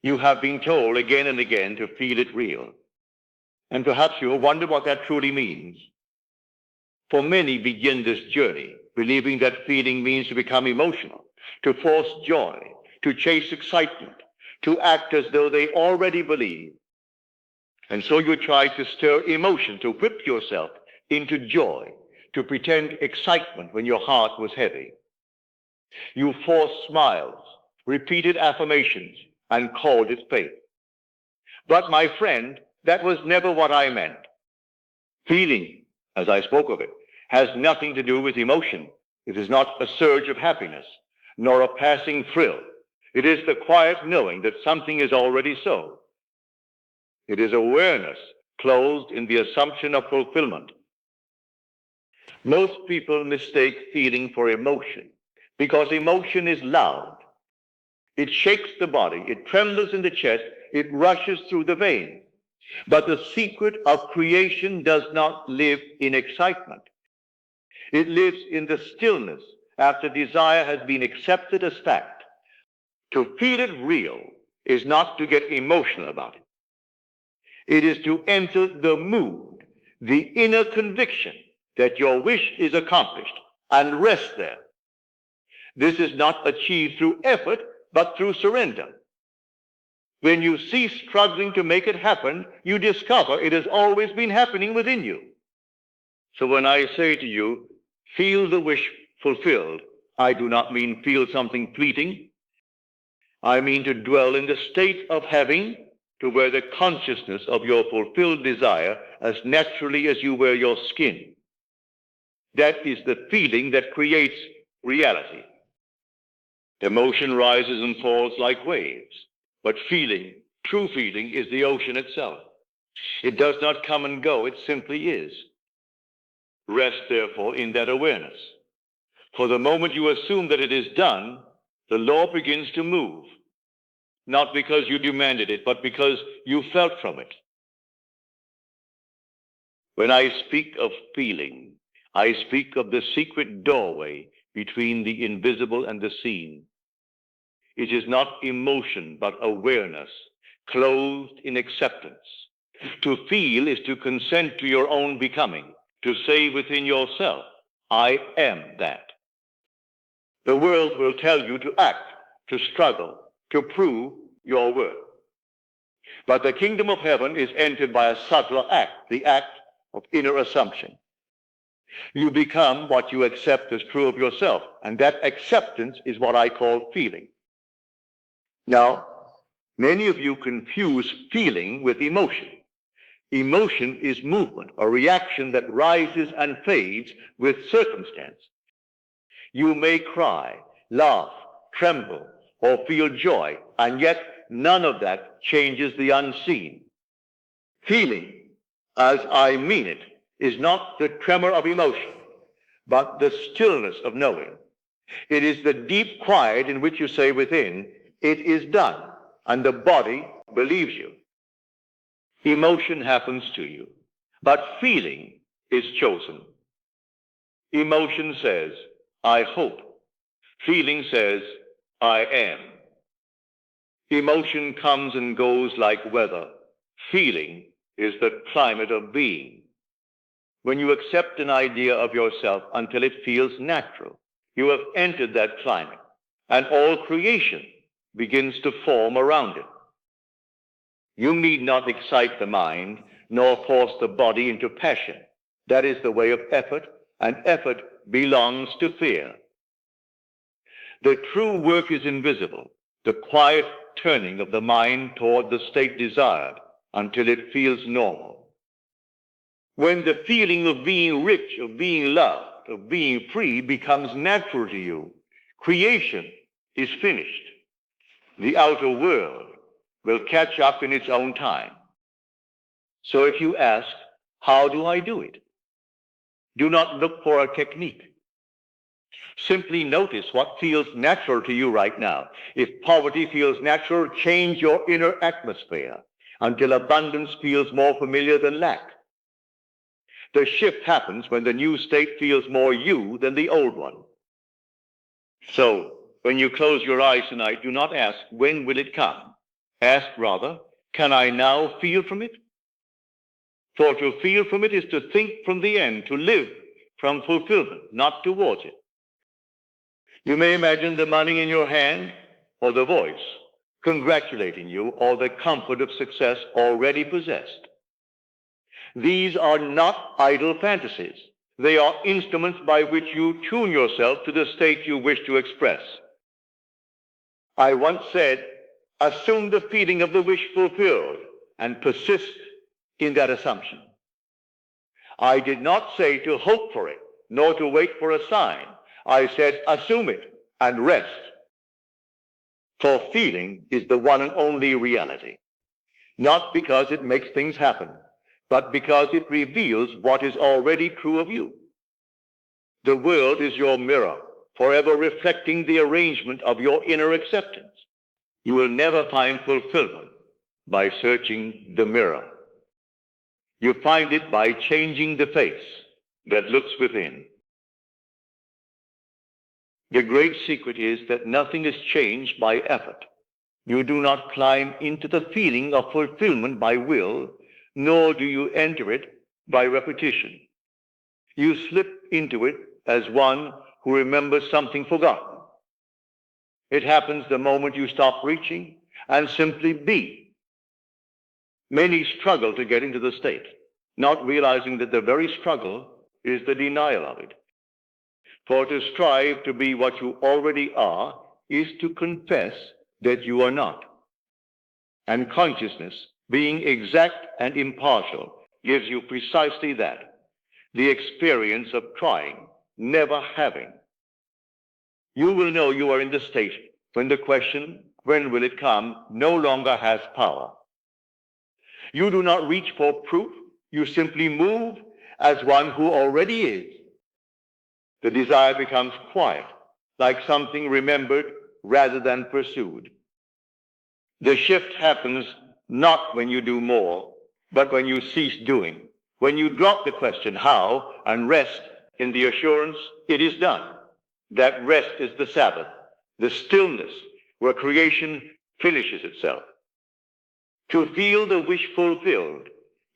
You have been told again and again to feel it real. And perhaps you will wonder what that truly means. For many begin this journey believing that feeling means to become emotional, to force joy, to chase excitement, to act as though they already believe. And so you try to stir emotion, to whip yourself into joy, to pretend excitement when your heart was heavy. You force smiles, repeated affirmations, and called it faith. But my friend, that was never what I meant. Feeling, as I spoke of it, has nothing to do with emotion. It is not a surge of happiness, nor a passing thrill. It is the quiet knowing that something is already so. It is awareness clothed in the assumption of fulfillment. Most people mistake feeling for emotion because emotion is loud. It shakes the body, it trembles in the chest, it rushes through the veins. But the secret of creation does not live in excitement. It lives in the stillness after desire has been accepted as fact. To feel it real is not to get emotional about it. It is to enter the mood, the inner conviction that your wish is accomplished, and rest there. This is not achieved through effort, but through surrender. When you cease struggling to make it happen, you discover it has always been happening within you. So when I say to you, feel the wish fulfilled, I do not mean feel something fleeting. I mean to dwell in the state of having, to wear the consciousness of your fulfilled desire as naturally as you wear your skin. That is the feeling that creates reality. Emotion rises and falls like waves, but feeling, true feeling, is the ocean itself. It does not come and go, it simply is. Rest, therefore, in that awareness. For the moment you assume that it is done, the law begins to move, not because you demanded it, but because you felt from it. When I speak of feeling, I speak of the secret doorway between the invisible and the seen. It is not emotion, but awareness, clothed in acceptance. To feel is to consent to your own becoming, to say within yourself, I am that. The world will tell you to act, to struggle, to prove your worth. But the kingdom of heaven is entered by a subtler act, the act of inner assumption. You become what you accept as true of yourself, and that acceptance is what I call feeling. Now, many of you confuse feeling with emotion. Emotion is movement, a reaction that rises and fades with circumstance. You may cry, laugh, tremble, or feel joy, and yet none of that changes the unseen. Feeling, as I mean it, is not the tremor of emotion, but the stillness of knowing. It is the deep quiet in which you say within, it is done, and the body believes you. Emotion happens to you, but feeling is chosen. Emotion says, I hope. Feeling says, I am. Emotion comes and goes like weather. Feeling is the climate of being. When you accept an idea of yourself until it feels natural, you have entered that climate, and all creation begins to form around it. You need not excite the mind, nor force the body into passion. That is the way of effort, and effort belongs to fear. The true work is invisible, the quiet turning of the mind toward the state desired until it feels normal. When the feeling of being rich, of being loved, of being free becomes natural to you, creation is finished. The outer world will catch up in its own time. So if you ask, how do I do it? Do not look for a technique. Simply notice what feels natural to you right now. If poverty feels natural, change your inner atmosphere until abundance feels more familiar than lack. The shift happens when the new state feels more you than the old one. So when you close your eyes tonight, do not ask, when will it come? Ask rather, can I now feel from it? For to feel from it is to think from the end, to live from fulfillment, not towards it. You may imagine the money in your hand or the voice congratulating you or the comfort of success already possessed. These are not idle fantasies. They are instruments by which you tune yourself to the state you wish to express. I once said, assume the feeling of the wish fulfilled and persist in that assumption. I did not say to hope for it, nor to wait for a sign. I said, assume it and rest. For feeling is the one and only reality, not because it makes things happen, but because it reveals what is already true of you. The world is your mirror, forever reflecting the arrangement of your inner acceptance. You will never find fulfillment by searching the mirror. You find it by changing the face that looks within. The great secret is that nothing is changed by effort. You do not climb into the feeling of fulfillment by will, nor do you enter it by repetition. You slip into it as one who remembers something forgotten. It happens the moment you stop reaching and simply be. Many struggle to get into the state, not realizing that the very struggle is the denial of it. For to strive to be what you already are is to confess that you are not. And consciousness, being exact and impartial, gives you precisely that, the experience of trying, never having. You will know you are in the state when the question, when will it come, no longer has power. You do not reach for proof, you simply move as one who already is. The desire becomes quiet, like something remembered rather than pursued. The shift happens not when you do more, but when you cease doing. When you drop the question, how, and rest in the assurance, it is done. That rest is the Sabbath, the stillness where creation finishes itself. To feel the wish fulfilled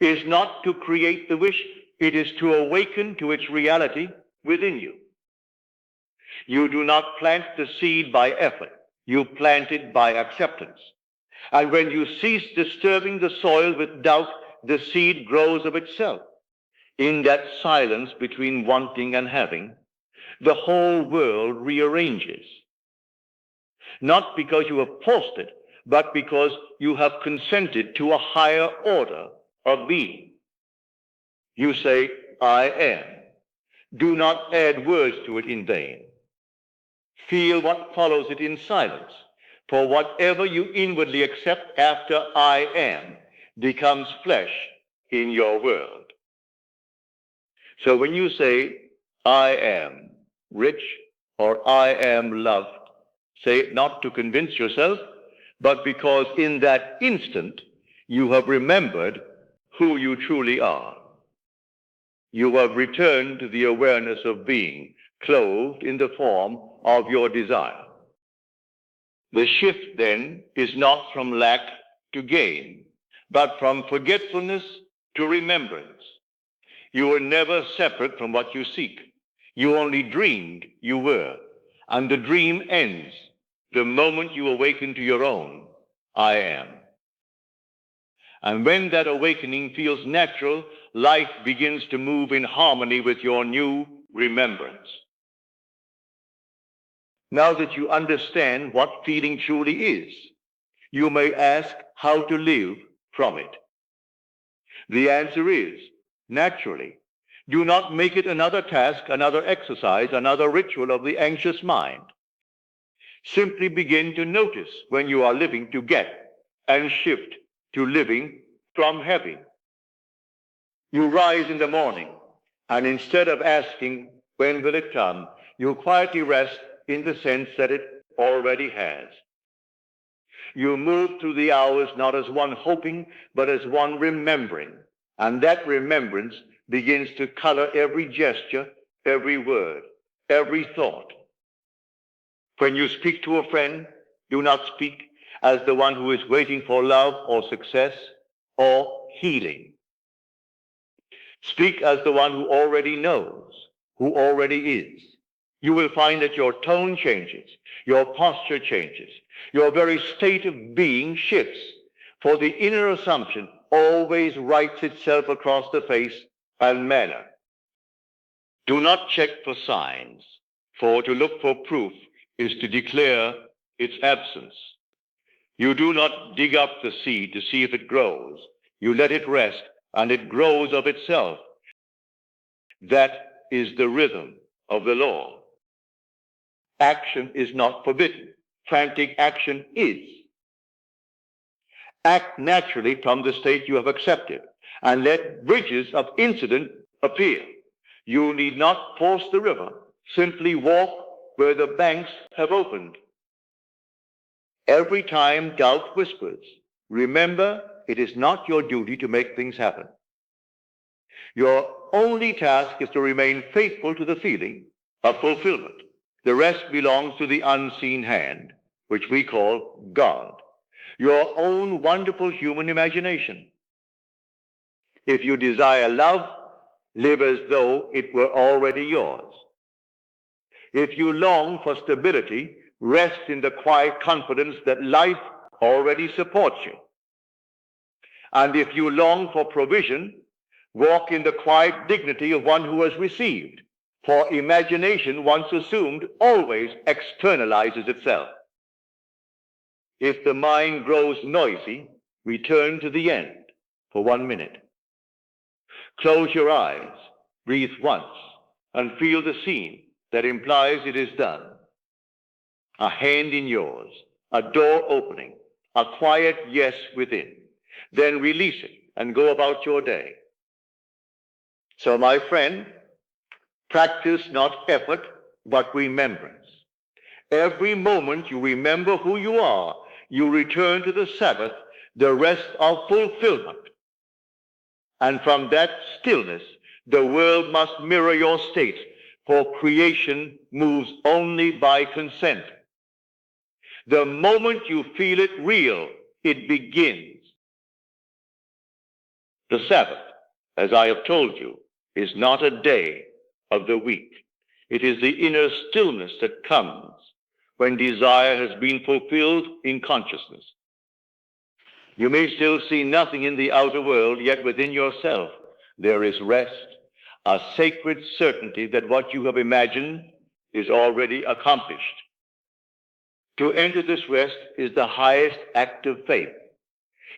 is not to create the wish, it is to awaken to its reality within you. You do not plant the seed by effort, you plant it by acceptance. And when you cease disturbing the soil with doubt, the seed grows of itself. In that silence between wanting and having, the whole world rearranges. Not because you have forced it, but because you have consented to a higher order of being. You say, I am. Do not add words to it in vain. Feel what follows it in silence. For whatever you inwardly accept after I am becomes flesh in your world. So when you say, I am rich or I am loved, say it not to convince yourself, but because in that instant you have remembered who you truly are. You have returned to the awareness of being, clothed in the form of your desire. The shift then is not from lack to gain, but from forgetfulness to remembrance. You were never separate from what you seek. You only dreamed you were, and the dream ends the moment you awaken to your own, I am. And when that awakening feels natural, life begins to move in harmony with your new remembrance. Now that you understand what feeling truly is, you may ask how to live from it. The answer is, naturally. Do not make it another task, another exercise, another ritual of the anxious mind. Simply begin to notice when you are living to get and shift to living from having. You rise in the morning, and instead of asking, when will it come, you quietly rest in the sense that it already has. You move through the hours not as one hoping, but as one remembering. And that remembrance begins to color every gesture, every word, every thought. When you speak to a friend, do not speak as the one who is waiting for love or success or healing. Speak as the one who already knows, who already is. You will find that your tone changes, your posture changes, your very state of being shifts, for the inner assumption always writes itself across the face and manner. Do not check for signs, for to look for proof is to declare its absence. You do not dig up the seed to see if it grows. You let it rest, and it grows of itself. That is the rhythm of the law. Action is not forbidden. Frantic action is. Act naturally from the state you have accepted, and let bridges of incident appear. You need not force the river. Simply walk where the banks have opened. Every time doubt whispers, remember it is not your duty to make things happen. Your only task is to remain faithful to the feeling of fulfillment. The rest belongs to the unseen hand, which we call God, your own wonderful human imagination. If you desire love, live as though it were already yours. If you long for stability, rest in the quiet confidence that life already supports you. And if you long for provision, walk in the quiet dignity of one who has received, for imagination, once assumed, always externalizes itself. If the mind grows noisy, return to the end for 1 minute. Close your eyes, breathe once, and feel the scene that implies it is done. A hand in yours, a door opening, a quiet yes within. Then release it and go about your day. So, my friend, practice not effort, but remembrance. Every moment you remember who you are, you return to the Sabbath, the rest of fulfillment. And from that stillness, the world must mirror your state, for creation moves only by consent. The moment you feel it real, it begins. The Sabbath, as I have told you, is not a day of the week. It is the inner stillness that comes when desire has been fulfilled in consciousness. You may still see nothing in the outer world, yet within yourself there is rest, a sacred certainty that what you have imagined is already accomplished. To enter this rest is the highest act of faith.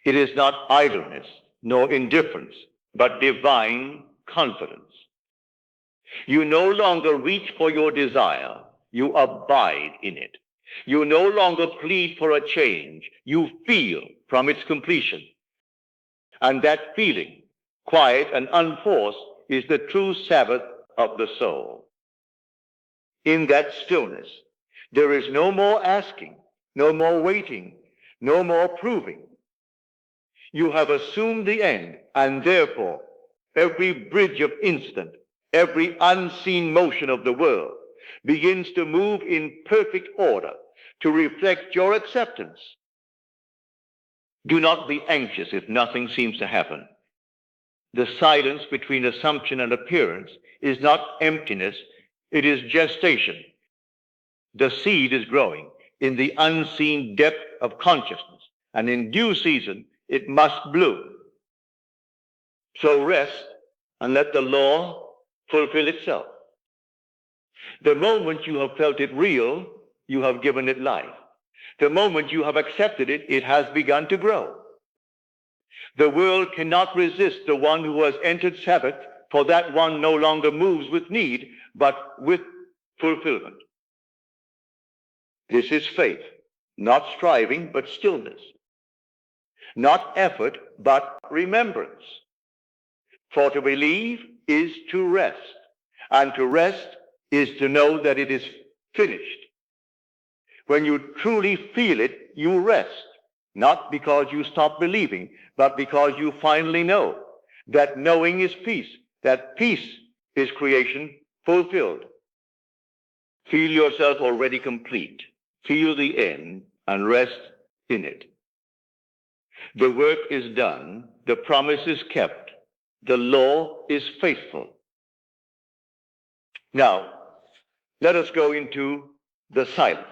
It is not idleness nor indifference, but divine confidence. You no longer reach for your desire, you abide in it. You no longer plead for a change, you feel from its completion. And that feeling, quiet and unforced, is the true Sabbath of the soul. In that stillness, there is no more asking, no more waiting, no more proving. You have assumed the end, and therefore every bridge of instant, every unseen motion of the world begins to move in perfect order to reflect your acceptance. Do not be anxious if nothing seems to happen. The silence between assumption and appearance is not emptiness, it is gestation. The seed is growing in the unseen depth of consciousness, and in due season it must bloom. So rest and let the law fulfill itself. The moment you have felt it real, you have given it life. The moment you have accepted it, it has begun to grow. The world cannot resist the one who has entered Sabbath, for that one no longer moves with need, but with fulfillment. This is faith, not striving, but stillness. Not effort, but remembrance. For to believe is to rest, and to rest is to know that it is finished. When you truly feel it, you rest, not because you stop believing, but because you finally know. That knowing is peace, that peace is creation fulfilled. Feel yourself already complete. Feel the end and rest in it. The work is done, the promise is kept, the law is faithful. Now, let us go into the silence.